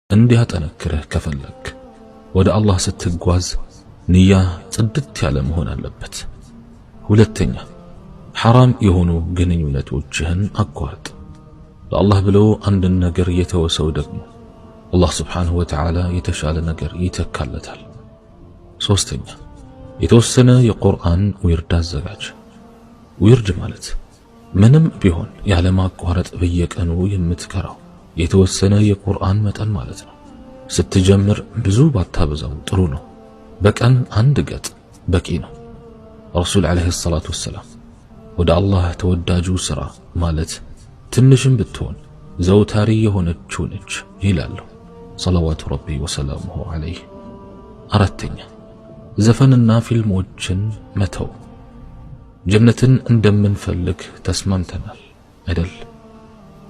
እንዲያጠነክርህ ከፈለክ ወደ አላህ ስትጓዝ ንያ ጽድት ያለ መሆን አለበት። ሁለተኛ ሐራም የሆኑ ግንኙነቶችህን አቋርጥ። ለአላህ ብለው አንድን ነገር የተወሰው ደግሞ አላህ ስብሓንሁ ወተዓላ የተሻለ ነገር ይተካለታል። ሶስተኛ የተወሰነ የቁርአን ዊርድ አዘጋጅ። ዊርድ ማለት ምንም ቢሆን ያለማቋረጥ በየቀኑ የምትከራው የተወሰነ የቁርአን መጠን ማለት ነው። ስትጀምር ብዙ ባታበዛው ጥሩ ነው። በቀን አንድ ገጽ በቂ ነው። ረሱል ዓለይሂ ሰላቱ ወሰላም ወደ አላህ ተወዳጁ ሥራ ማለት ትንሽም ብትሆን ዘውታሪ የሆነችው ነች ይላሉ ሰለዋቱ ረቢ ወሰላሙሁ ዓለይህ። አራተኛ ዘፈንና ፊልሞችን መተው። ጀነትን እንደምንፈልግ ተስማምተናል አይደል?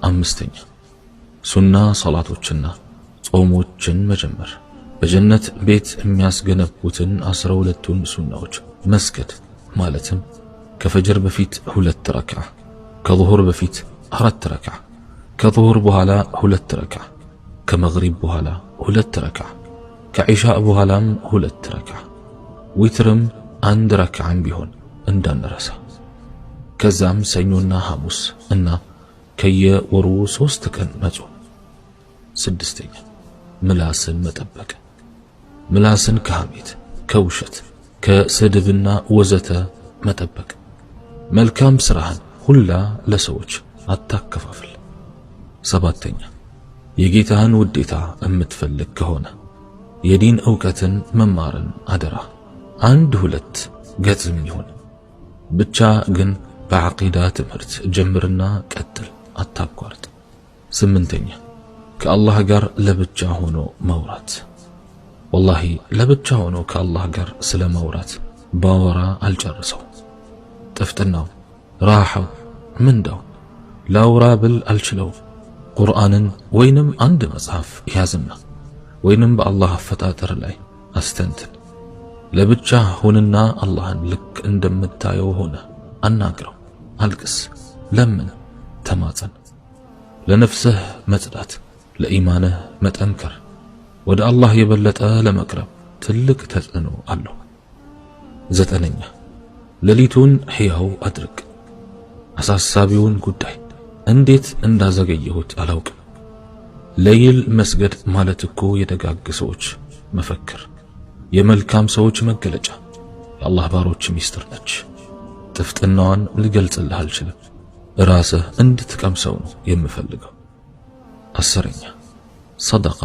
አምስተኛ ሱና ሰላቶችና ጾሞችን መጀመር። በጀነት ቤት የሚያስገነቡትን 12ቱን ሱናዎች መስገድ ማለትም ከፈጅር በፊት 2 ረክዓ፣ ከዙሁር በፊት 4 ረክዓ፣ ከዙሁር በኋላ 2 ረክዓ፣ ከመግሪብ በኋላ 2 ረክዓ፣ ከዒሻእ በኋላም 2 ረክዓ፣ ዊትርም 1 ረክዓም ቢሆን እንዳንረሳ። ከዛም ሰኞና ሐሙስ እና ከየወሩ 3 ቀን መጾም። ስድስተኛ ምላስን መጠበቅ። ምላስን ከሐሜት፣ ከውሸት፣ ከስድብና ወዘተ መጠበቅ። መልካም ሥራህን ሁላ ለሰዎች አታከፋፍል። ሰባተኛ የጌታህን ውዴታ እምትፈልግ ከሆነ የዲን ዕውቀትን መማርን አደራ። 1-2 ገጽም ይሁን ብቻ ግን በዐቂዳ ትምህርት ጀምርና ቀጥል፣ አታቋርጥ። ስምንተኛ ከአላህ ጋር ለብቻ ሆኖ መውራት። ወላሂ ለብቻ ሆኖ ከአላህ ጋር ስለ መውራት ባወራ አልጨርሰው። ጥፍጥናው፣ ራሓው፣ ምንዳው ላውራ ብል አልችለው። ቁርአንን ወይንም አንድ መጽሐፍ ያዝና ወይንም በአላህ አፈጣጠር ላይ አስተንትን። ለብቻ ሁንና አላህን ልክ እንደምታየው ሆነ አናግረው፣ አልቅስ፣ ለምን፣ ተማጸን። ለነፍስህ መጽዳት፣ ለኢማንህ መጠንከር ወደ አላህ የበለጠ ለመቅረብ ትልቅ ተጽዕኖ አለው። ዘጠነኛ ሌሊቱን ሕያው አድርግ። አሳሳቢውን ጉዳይ እንዴት እንዳዘገየሁት አላውቅም። ለይል መስገድ ማለት እኮ የደጋግ ሰዎች መፈክር፣ የመልካም ሰዎች መገለጫ፣ የአላህ ባሮች ሚስጥር ነች። ጥፍጥናዋን ልገልጽልህ አልችልም። ራስህ እንድትቀምሰው ነው የምፈልገው። አስረኛ ሰደቃ